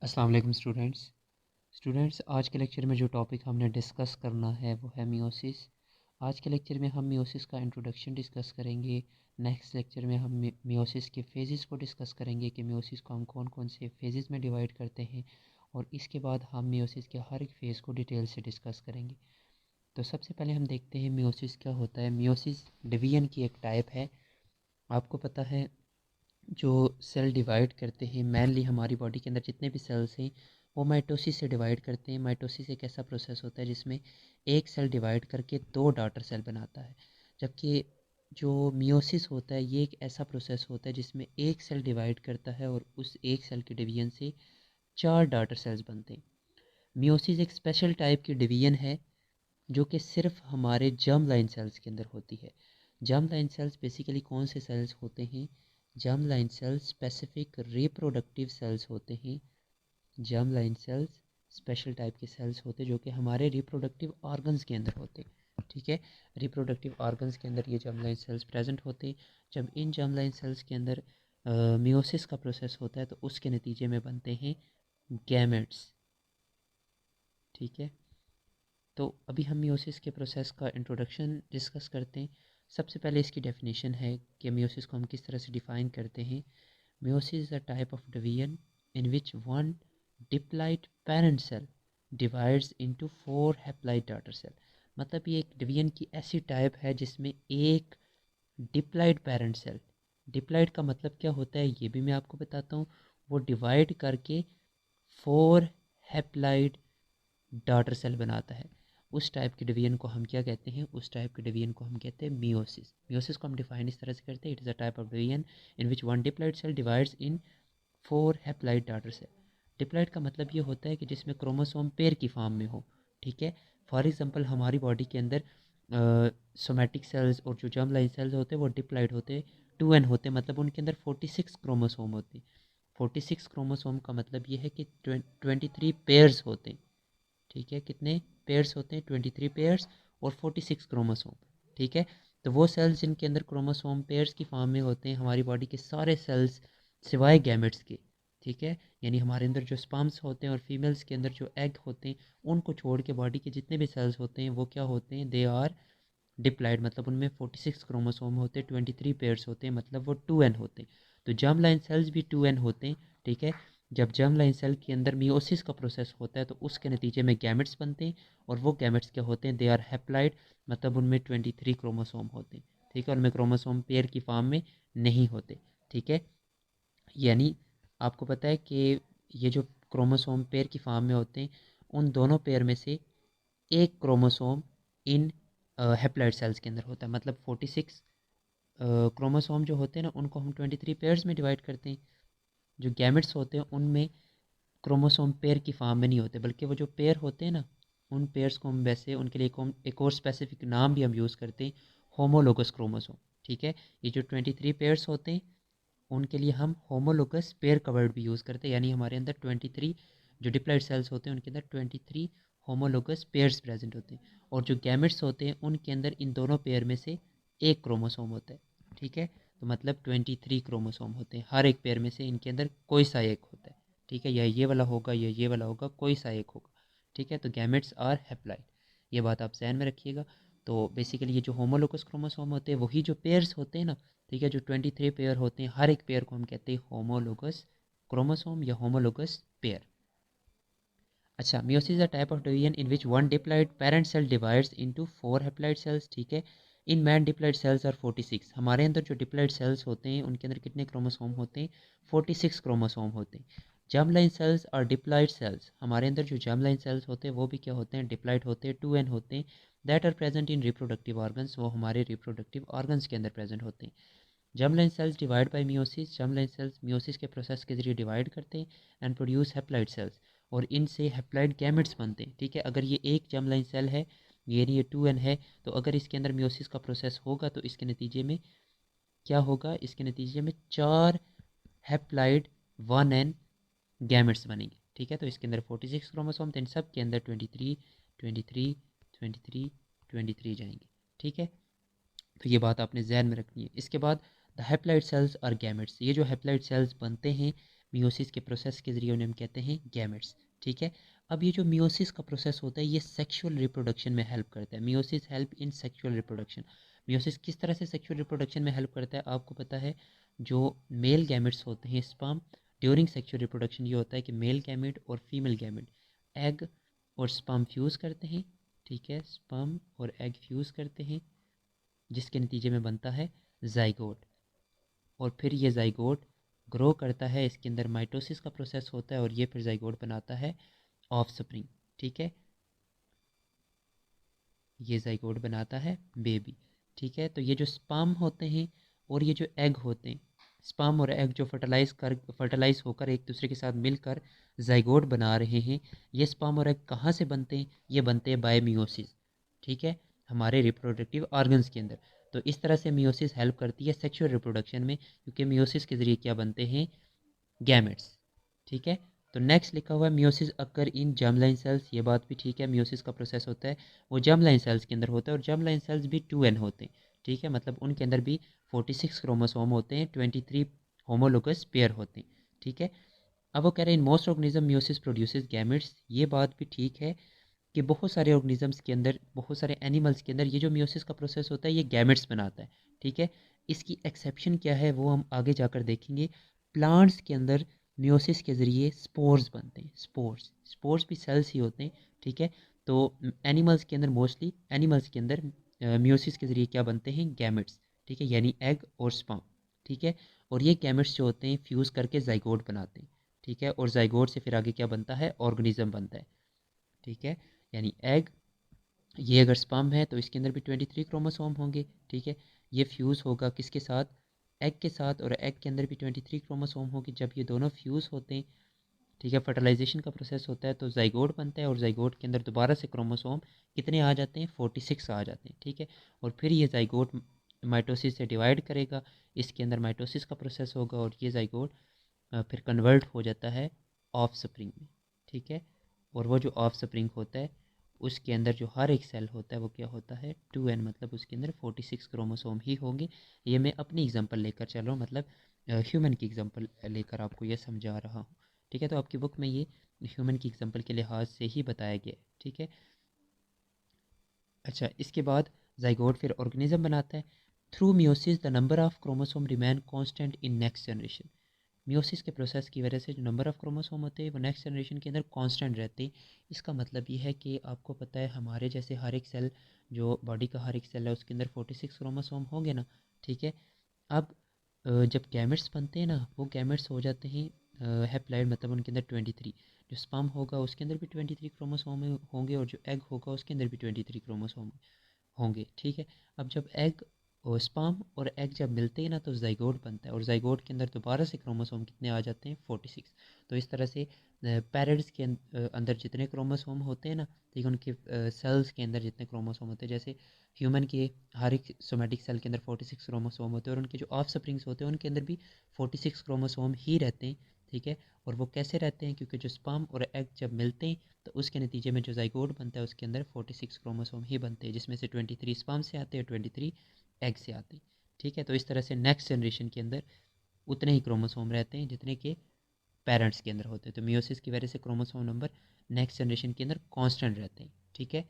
अस्सलाम वालेकुम स्टूडेंट्स आज के लेक्चर में जो टॉपिक हमने डिस्कस करना है वो है मियोसिस। आज के लेक्चर में हम मियोसिस का इंट्रोडक्शन डिस्कस करेंगे। नेक्स्ट लेक्चर में हम मियोसिस के फेजेस को डिस्कस करेंगे कि मियोसिस को हम कौन कौन से फेजेस में डिवाइड करते हैं, और इसके बाद हम मियोसिस के हर एक फेज़ को डिटेल से डिस्कस करेंगे। तो सबसे पहले हम देखते हैं मियोसिस क्या होता है। मियोसिस डिवीजन की एक टाइप है। आपको पता है जो सेल डिवाइड करते हैं, मेनली हमारी बॉडी के अंदर जितने भी सेल्स हैं वो माइटोसिस से डिवाइड करते हैं। माइटोसिस एक ऐसा प्रोसेस होता है जिसमें एक सेल डिवाइड करके दो डॉटर सेल बनाता है, जबकि जो मियोसिस होता है ये एक ऐसा प्रोसेस होता है जिसमें एक सेल डिवाइड करता है और उस एक सेल के डिवीजन से चार डॉटर सेल्स बनते हैं। मियोसिस एक स्पेशल टाइप की डिवीजन है जो कि सिर्फ हमारे जर्म लाइन सेल्स के अंदर होती है। जर्म लाइन सेल्स बेसिकली कौन से सेल्स होते हैं? Germ line cells specific reproductive cells होते हैं। Germ line cells special type के सेल्स होते हैं जो कि हमारे रिप्रोडक्टिव ऑर्गन्स के अंदर होते हैं। ठीक है, रिप्रोडक्टिव ऑर्गन्स के अंदर ये जर्म लाइन सेल्स प्रेजेंट होते हैं। जब इन जर्म लाइन सेल्स के अंदर मियोसिस का प्रोसेस होता है तो उसके नतीजे में बनते हैं गैमेट्स। ठीक है, तो अभी हम मियोसिस के प्रोसेस का इंट्रोडक्शन डिस्कस करते हैं। सबसे पहले इसकी डेफिनेशन है कि मियोसिस को हम किस तरह से डिफ़ाइन करते हैं। Meiosis is a type of division in which one diploid parent cell divides into four haploid daughter cell. मतलब ये एक डिवीजन की ऐसी टाइप है जिसमें एक डिप्लॉइड पेरेंट सेल, डिप्लॉइड का मतलब क्या होता है ये भी मैं आपको बताता हूँ, वो डिवाइड करके फोर हैप्लॉइड डॉटर सेल बनाता है। उस टाइप के डिवीजन को हम क्या कहते हैं? उस टाइप के डिवीजन को हम कहते हैं मियोसिस। मियोसिस को हम डिफाइन इस तरह से करते हैं, it is a type of division in which one diploid cell divides in four haploid daughter cell. Diploid का मतलब ये होता है कि जिसमें क्रोमोसोम पेयर की फॉर्म में हो। ठीक है, फॉर एग्जांपल हमारी बॉडी के अंदर सोमैटिक सेल्स और जो जर्म लाइन सेल्स होते हैं वो डिप्लॉइड होते हैं, 2n होते हैं, मतलब उनके अंदर 46 क्रोमोसोम होते हैं। 46 क्रोमोसोम का मतलब ये है कि 23 पेयर्स होते हैं। ठीक है, कितने पेयर्स होते हैं? 23 पेयर्स और 46 क्रोमोसोम। ठीक है, तो वो सेल्स जिनके अंदर क्रोमोसोम पेयर्स की फॉर्म में होते हैं हमारी बॉडी के सारे सेल्स सिवाय गैमेट्स के। ठीक है, यानी हमारे अंदर जो स्पर्म्स होते हैं और फीमेल्स के अंदर जो एग होते हैं उनको छोड़ के बॉडी के जितने भी सेल्स होते हैं वो क्या होते हैं? दे आर डिप्लाइड, मतलब उनमें 46 क्रोमोसोम होते हैं, 23 पेयर्स होते हैं, मतलब वो 2n होते हैं। तो जर्म लाइन सेल्स भी 2n होते हैं। ठीक है, जब जर्म लाइन सेल के अंदर मियोसिस का प्रोसेस होता है तो उसके नतीजे में गैमेट्स बनते हैं, और वो गैमेट्स क्या होते हैं? दे आर हैप्लाइड, मतलब उनमें 23 क्रोमोसोम होते हैं। ठीक है, उनमें क्रोमोसोम पेयर की फॉर्म में नहीं होते। ठीक है, यानी आपको पता है कि ये जो क्रोमोसोम पेयर की फॉर्म में होते हैं उन दोनों पेयर में से एक क्रोमोसोम इन हैप्लॉइड सेल्स के अंदर होता है, मतलब 46 क्रोमोसोम जो होते हैं ना उनको हम 23 पेयर्स में डिवाइड करते हैं। जो गैमेट्स होते हैं उनमें क्रोमोसोम पेयर की फॉर्म में नहीं होते, बल्कि वो जो पेयर होते हैं ना उन पेयर्स को हम वैसे उनके लिए एक और स्पेसिफिक नाम भी हम यूज़ करते हैं, होमोलोगस क्रोमोसोम। ठीक है, ये जो 23 पेयर्स होते हैं उनके लिए हम होमोलोगस पेयर का वर्ड भी यूज़ करते हैं, यानी हमारे अंदर 23 जो डिप्लॉइड सेल्स होते हैं उनके अंदर 23 होमोलोगस पेयर्स प्रेजेंट होते हैं, और जो गैमेट्स होते हैं उनके अंदर इन दोनों पेयर में से एक क्रोमोसोम होता है। ठीक है, तो मतलब 23 क्रोमोसोम होते हैं, हर एक पेयर में से इनके अंदर कोई सा एक होता है। ठीक है, या ये वाला होगा या ये वाला होगा, कोई सा एक होगा। ठीक है, तो गैमेट्स आर हैप्लॉइड, ये बात आप ध्यान में रखिएगा। तो बेसिकली ये जो होमोलोगस क्रोमोसोम होते हैं वही जो पेयर्स होते हैं ना, ठीक है, जो 23 पेयर होते हैं हर एक पेयर को हम कहते हैं होमोलोगस क्रोमोसोम या होमोलोगस पेयर। अच्छा, meiosis a type of division in which one diploid parent cell divides into four haploid cells. ठीक है, in man diploid cells are 46। हमारे अंदर जो डिप्लॉइड सेल्स होते हैं उनके अंदर कितने क्रोमोसोम होते हैं? 46 क्रोमोसोम होते हैं। जर्म लाइन सेल्स और डिप्लॉइड सेल्स, हमारे अंदर जो जर्म लाइन सेल्स होते हैं वो भी क्या होते हैं? डिप्लॉइड होते हैं, 2n होते हैं। That are present in reproductive organs, वो हमारे रिप्रोडक्टिव ऑर्गन्स के अंदर प्रेजेंट होते हैं। Germ line cells divide by meiosis, germ line cells meiosis के प्रोसेस के जरिए डिवाइड करते हैं एंड प्रोड्यूस हैप्लॉइड सेल्स, और इनसे हैप्लॉइड गैमेट्स बनते हैं। ठीक है, अगर ये एक जर्म लाइन सेल है, ये 2n है, तो अगर इसके अंदर मियोसिस का प्रोसेस होगा तो इसके नतीजे में क्या होगा? इसके नतीजे में चार हैप्लॉइड 1n गैमेट्स बनेंगे। ठीक है, तो इसके अंदर 46 क्रोमोसोम थे, इन सब के अंदर 23 23 23 23 जाएंगे। ठीक है, तो ये बात आपने जहन में रखनी है। इसके बाद द हैप्लॉइड सेल्स और गैमेट्स, ये जो हैप्लॉइड सेल्स बनते हैं मियोसिस के प्रोसेस के ज़रिए उन्हें हम कहते हैं गैमेट्स। ठीक है, अब ये जो मियोसिस का प्रोसेस होता है ये सेक्सुअल रिप्रोडक्शन में हेल्प करता है। Meiosis help in sexual reproduction. Meiosis किस तरह से सेक्सुअल रिप्रोडक्शन में हेल्प करता है आपको पता है? जो मेल गैमेट्स होते हैं स्पर्म, ड्यूरिंग सेक्सुअल रिप्रोडक्शन ये होता है कि मेल गैमेट और फीमेल गैमेट एग और स्पर्म फ्यूज़ करते हैं। ठीक है, स्पर्म और एग फ्यूज़ करते हैं जिसके नतीजे में बनता है जाइगोट। और फिर ये जाइगोट ग्रो करता है, इसके अंदर माइटोसिस का प्रोसेस होता है और ये फिर जाइगोट बनाता है ऑफस्प्रिंग। ठीक है, ये जाइगोट बनाता है बेबी। ठीक है, तो ये जो स्पर्म होते हैं और ये जो एग होते हैं, स्पर्म और एग जो फर्टिलाइज होकर एक दूसरे के साथ मिलकर जाइगोट बना रहे हैं, ये स्पर्म और एग कहाँ से बनते हैं? ये बनते हैं बाय मियोसिस। ठीक है, हमारे रिप्रोडक्टिव ऑर्गन्स के अंदर। तो इस तरह से मियोसिस हेल्प करती है सेक्सुअल रिप्रोडक्शन में, क्योंकि मियोसिस के ज़रिए क्या बनते हैं? गैमेट्स। ठीक है, तो नेक्स्ट लिखा हुआ है मियोसिस अकर इन जर्मलाइन सेल्स। ये बात भी ठीक है, मियोसिस का प्रोसेस होता है वो जर्मलाइन सेल्स के अंदर होता है और जर्मलाइन सेल्स भी 2n होते हैं। ठीक है, मतलब उनके अंदर भी 46 क्रोमोसोम होते हैं, 23 होमोलोगस पेयर होते हैं। ठीक है, अब वो कह रहे हैं in most organism meiosis produces gametes. ये बात भी ठीक है कि बहुत सारे ऑर्गेनिजम्स के अंदर, बहुत सारे एनिमल्स के अंदर ये जो मियोसिस का प्रोसेस होता है ये गैमेट्स बनाता है। ठीक है, इसकी एक्सेप्शन क्या है वो हम आगे जाकर देखेंगे। प्लांट्स के अंदर मियोसिस के ज़रिए स्पोर्स बनते हैं। स्पोर्स स्पोर्स भी सेल्स ही होते हैं। ठीक है, तो एनिमल्स के अंदर, मोस्टली एनिमल्स के अंदर मियोसिस के ज़रिए क्या बनते हैं? गैमेट्स। ठीक है, यानी एग और स्पर्म। ठीक है, और ये गैमेट्स जो होते हैं फ्यूज़ करके जाइगोट बनाते हैं। ठीक है, और जाइगोट से फिर आगे क्या बनता है? ऑर्गेनिज्म बनता है। ठीक है, यानी एग, ये अगर स्पर्म है तो इसके अंदर भी 23 क्रोमोसोम होंगे। ठीक है, ये फ्यूज़ होगा किसके साथ? एग के साथ, और एग के अंदर भी 23 क्रोमोसोम होंगे। जब ये दोनों फ्यूज़ होते हैं, ठीक है, फर्टिलाइजेशन का प्रोसेस होता है तो जाइगोट बनता है और जाइगोट के अंदर दोबारा से क्रोमोसोम कितने आ जाते हैं? 46 आ जाते हैं। ठीक है, और फिर ये जाइगोट माइटोसिस से डिवाइड करेगा, इसके अंदर माइटोसिस का प्रोसेस होगा और ये जाइगोट फिर कन्वर्ट हो जाता है ऑफ स्प्रिंग में। ठीक है, और वो जो ऑफ स्प्रिंग होता है उसके अंदर जो हर एक सेल होता है वो क्या होता है? 2n, मतलब उसके अंदर 46 क्रोमोसोम ही होंगे। ये मैं अपनी एग्जांपल लेकर चल रहा हूँ, मतलब ह्यूमन की एग्जांपल लेकर आपको ये समझा रहा हूँ। ठीक है, तो आपकी बुक में ये ह्यूमन की एग्जांपल के लिहाज से ही बताया गया है। ठीक है, अच्छा, इसके बाद जाइगोट फिर ऑर्गेनिज्म बनाता है। Through meiosis the number of chromosome remain constant in next generation. Meiosis के प्रोसेस की वजह से जो नंबर ऑफ क्रोमोसोम होते हैं वो नेक्स्ट जनरेशन के अंदर कांस्टेंट रहते हैं। इसका मतलब ये है कि आपको पता है हमारे जैसे हर एक सेल, जो बॉडी का हर एक सेल है उसके अंदर 46 क्रोमोसोम होंगे ना। ठीक है, अब जब गैमेट्स बनते हैं ना, वो गैमेट्स हो जाते हैं हैप्लॉइड, मतलब उनके अंदर 23। जो स्पर्म होगा उसके अंदर भी 23 क्रोमोसोम होंगे और जो एग होगा उसके अंदर भी 23 क्रोमोसोम होंगे। ठीक है, अब जब एग और स्पर्म और एग जब मिलते हैं ना तो जाइगोट बनता है और जाइगोट के अंदर दोबारा से क्रोमोसोम कितने आ जाते हैं? 46। तो इस तरह से पैरेट्स के अंदर जितने क्रोमोसोम होते हैं ना, ठीक है, उनके सेल्स के अंदर जितने क्रोमोसोम होते हैं, जैसे ह्यूमन के हर एक सोमेटिक सेल के अंदर 46 क्रोमोसोम होते हैं और उनके जो ऑफ स्प्रिंग्स होते हैं उनके अंदर भी 46 क्रोमोसोम ही रहते हैं। ठीक है, और वो कैसे रहते हैं? क्योंकि जो स्पर्म और एग जब मिलते हैं तो उसके नतीजे में जो जाइगोट बनता है उसके अंदर 46 क्रोमोसोम ही बनते हैं, जिसमें से 23 स्पर्म से आते हैं और 23 एग से आते हैं। ठीक है, तो इस तरह से नेक्स्ट जनरेशन के अंदर उतने ही क्रोमोसोम रहते हैं जितने के पेरेंट्स के अंदर होते हैं। तो मियोसिस की वजह से क्रोमोसोम नंबर नेक्स्ट जनरेशन के अंदर कांस्टेंट रहते हैं। ठीक है,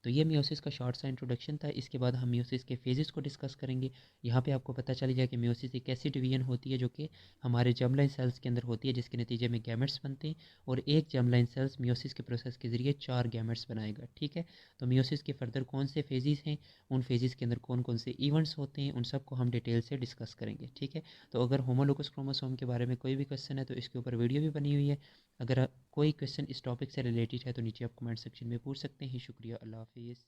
तो ये मियोसिस का शॉर्ट सा इंट्रोडक्शन था। इसके बाद हम मियोसिस के फेजेस को डिस्कस करेंगे। यहाँ पे आपको पता चल गया कि मियोसिस एक ऐसी डिवीजन होती है जो कि हमारे जर्मलाइन सेल्स के अंदर होती है, जिसके नतीजे में गैमेट्स बनते हैं और एक जर्मलाइन सेल्स मियोसिस के प्रोसेस के ज़रिए 4 गैमेट्स बनाएगा। ठीक है, तो मियोसिस के फर्दर कौन से फेजेस हैं, उन फेजेस के अंदर कौन कौन से इवेंट्स होते हैं, उन सबको हम डिटेल से डिस्कस करेंगे। ठीक है, तो अगर होमोलोगस क्रोमोसोम के बारे में कोई भी क्वेश्चन है तो इसके ऊपर वीडियो भी बनी हुई है। अगर कोई क्वेश्चन इस टॉपिक से रिलेटेड है तो नीचे आप कमेंट सेक्शन में पूछ सकते हैं। शुक्रिया, अल्लाह हाफिज़।